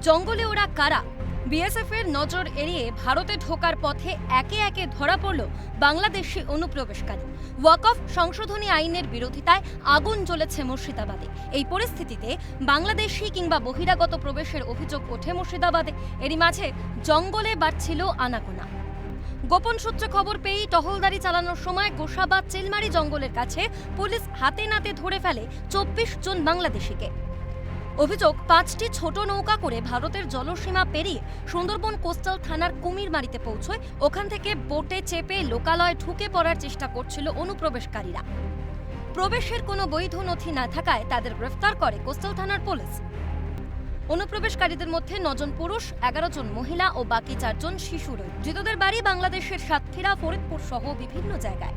জঙ্গলে ওরা কারা? বিএসএফ এর নজর এড়িয়ে ভারতে ঢোকার পথে একে একে ধরা পড়ল বাংলাদেশি অনুপ্রবেশকারী। ওয়াকফ সংশোধনী আইনের বিরোধিতায় আগুন জ্বলেছে মুর্শিদাবাদে। এই পরিস্থিতিতে বাংলাদেশি কিংবা বহিরাগত প্রবেশের অভিযোগ ওঠে মুর্শিদাবাদে। এরই মাঝে জঙ্গলে বাড়ছিল আনাগোনা। গোপন সূত্রে খবর পেয়েই টহলদারি চালানোর সময় গোসাবা চিলমারি জঙ্গলের কাছে পুলিশ হাতে নাতে ধরে ফেলে 24 জন বাংলাদেশিকে। অভিযোগ, 5টি ছোট নৌকা করে ভারতের জলসীমা পেরিয়ে সুন্দরবন কোস্টাল থানার কুমিরমারিতে পৌঁছয়। ওখান থেকে বোটে চেপে লোকালয়ে ঢুকে পড়ার চেষ্টা করছিল অনুপ্রবেশকারীরা। প্রবেশের কোনো বৈধ নথি না থাকায় তাদের গ্রেফতার করে কোস্টাল থানার পুলিশ। অনুপ্রবেশকারীদের মধ্যে 9 জন পুরুষ, 11 জন মহিলা ও বাকি 4 জন শিশু রয়েছে। ধৃতদের বাড়ি বাংলাদেশের সাতক্ষীরা, ফরিদপুর সহ বিভিন্ন জায়গায়।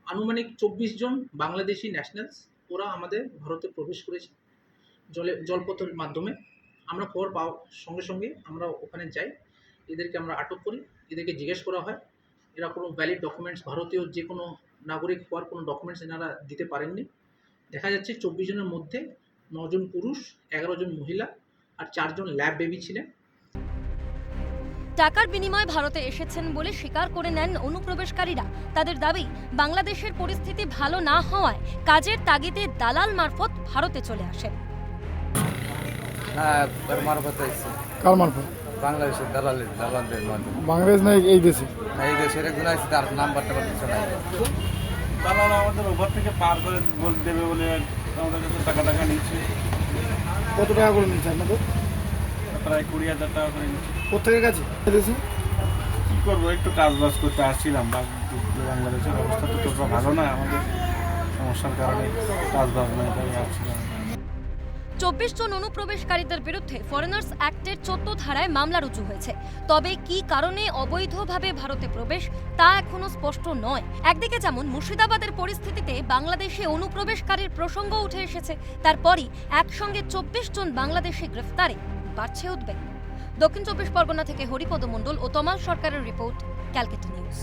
আনুমানিক 24 জন বাংলাদেশি ন্যাশনালস ওরা আমাদের ভারতে প্রবেশ করেছে জলপথের মাধ্যমে। আমরা খবর পাওয়ার সঙ্গে সঙ্গে আমরা ওখানে যাই, এদেরকে আমরা আটক করি, এদেরকে জিজ্ঞেস করা হয়। এরা কোনো ভ্যালিড ডকুমেন্টস, ভারতীয় যে কোনো নাগরিক হওয়ার কোনো ডকুমেন্টস এনারা দিতে পারেননি। দেখা যাচ্ছে 24 জনের মধ্যে 9 জন পুরুষ, 11 জন মহিলা আর 4 জন ল্যাব বেবি ছিলেন। টাকার বিনিময়ে ভারতে এসেছেন বলে স্বীকার করে নেন অনুপ্রবেশকারীরা। তাদের দাবি, বাংলাদেশের পরিস্থিতি ভালো না হওয়ায় কাজের তাগিদে দালাল মারফত ভারতে চলে আসেন। কার মারফত? বাংলাদেশের দালালদের মাধ্যমে। বাংলাদেশ না এই দেশে? এই দেশের একজন আছে, তার নাম্বারটা কিছু নাই। দালাল আমাদের ওভার থেকে পার করে দেবে বলে আমাদের কাছে টাকা নিচ্ছে। কত টাকা করে নিচ্ছে আপনাদের? প্রায় 20,000 টাকা করে নিচ্ছে। প্রত্যেকের কাছে? কী করবো, একটু কাজবাজ করতে আসছিলাম। বাংলাদেশের অবস্থা তো তোর ভালো না, আমাদের সমস্যার কারণে কাজবাজ নয়, তাই আসছিলাম। 24 জন অনুপ্রবেশকারীদের বিরুদ্ধে ফরেনার্স অ্যাক্টের 14 ধারায় মামলা রুজু হয়েছে। তবে কি কারণে অবৈধভাবে ভারতে প্রবেশ তা এখনো স্পষ্ট নয়। একদিকে যেমন মুর্শিদাবাদের পরিস্থিতিতে বাংলাদেশে অনুপ্রবেশকারীর প্রসঙ্গ উঠে এসেছে, তারপরই একসঙ্গে 24 জন বাংলাদেশি গ্রেফতারে বাড়ছে উদ্বেগ। দক্ষিণ 24 পরগনা থেকে হরিপদ মণ্ডল ও তমাল সরকারের রিপোর্ট, ক্যালকাটা নিউজ।